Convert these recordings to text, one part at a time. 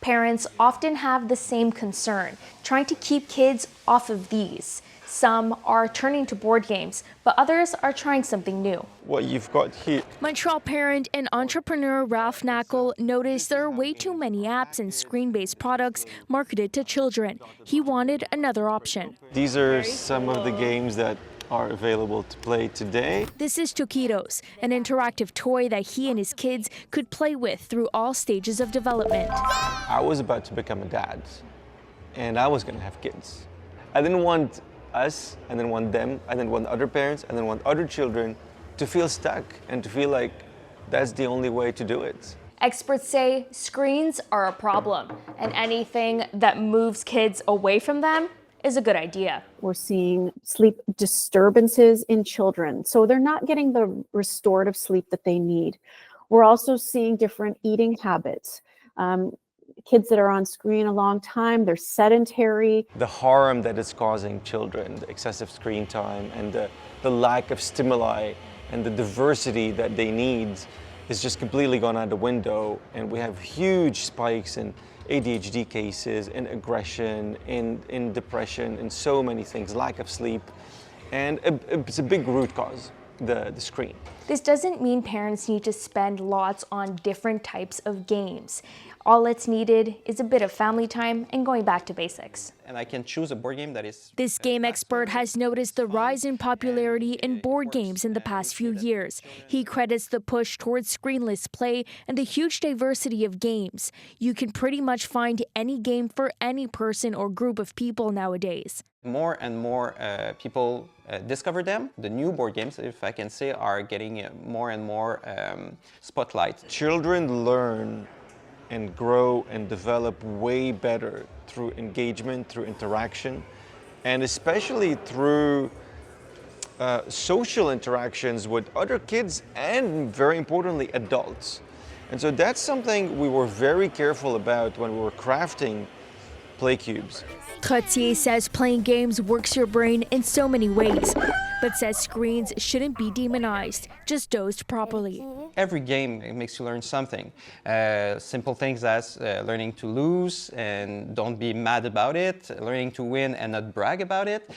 Parents often have the same concern, trying to keep kids off of these. Some are turning to board games, but others are trying something new. What you've got here. Montreal parent and entrepreneur Ralph Knackle noticed there are way too many apps and screen-based products marketed to children. He wanted another option. These are some of the games that are available to play today. This is Tokidos, an interactive toy that he and his kids could play with through all stages of development. I was about to become a dad, and I was going to have kids. I didn't want us, I didn't want them, I didn't want other parents, I didn't want other children to feel stuck and to feel like that's the only way to do it. Experts say screens are a problem, and anything that moves kids away from them is a good idea. We're seeing sleep disturbances in children, so they're not getting the restorative sleep that they need. We're also seeing different eating habits. Kids that are on screen a long time, they're sedentary. The harm that it's causing children, the excessive screen time and the lack of stimuli and the diversity that they need is just completely gone out the window. And we have huge spikes in ADHD cases, in aggression, in depression, in so many things, lack of sleep. And it's a big root cause, the screen. This doesn't mean parents need to spend lots on different types of games. All it's needed is a bit of family time and going back to basics. And I can choose a board game that is... This game expert has noticed the rise in popularity in board games in the past few years. He credits the push towards screenless play and the huge diversity of games. You can pretty much find any game for any person or group of people nowadays. More and more people discover them. The new board games, if I can say, are getting more and more spotlight. Children learn and grow and develop way better through engagement, through interaction, and especially through social interactions with other kids and, very importantly, adults. And so that's something we were very careful about when we were crafting play cubes. Trottier says playing games works your brain in so many ways, but says screens shouldn't be demonized, just dosed properly. Every game makes you learn something. Simple things as learning to lose and don't be mad about it, learning to win and not brag about it,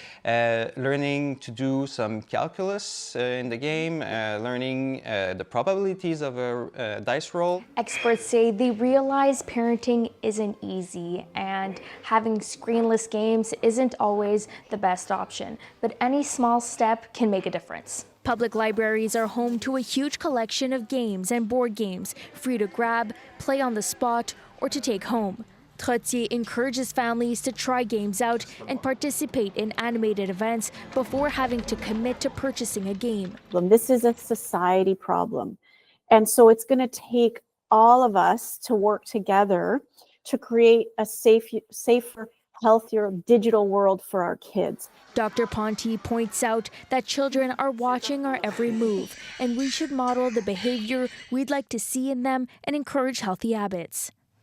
learning to do some calculus in the game, learning the probabilities of a dice roll. Experts say they realize parenting isn't easy and having screenless games isn't always the best option, but any small step can make a difference. Public libraries are home to a huge collection of games and board games, free to grab, play on the spot, or to take home. Trottier encourages families to try games out and participate in animated events before having to commit to purchasing a game. This is a society problem, and so it's going to take all of us to work together to create a safer, healthier digital world for our kids. Dr. Ponti points out that children are watching our every move, and we should model the behavior we'd like to see in them and encourage healthy habits.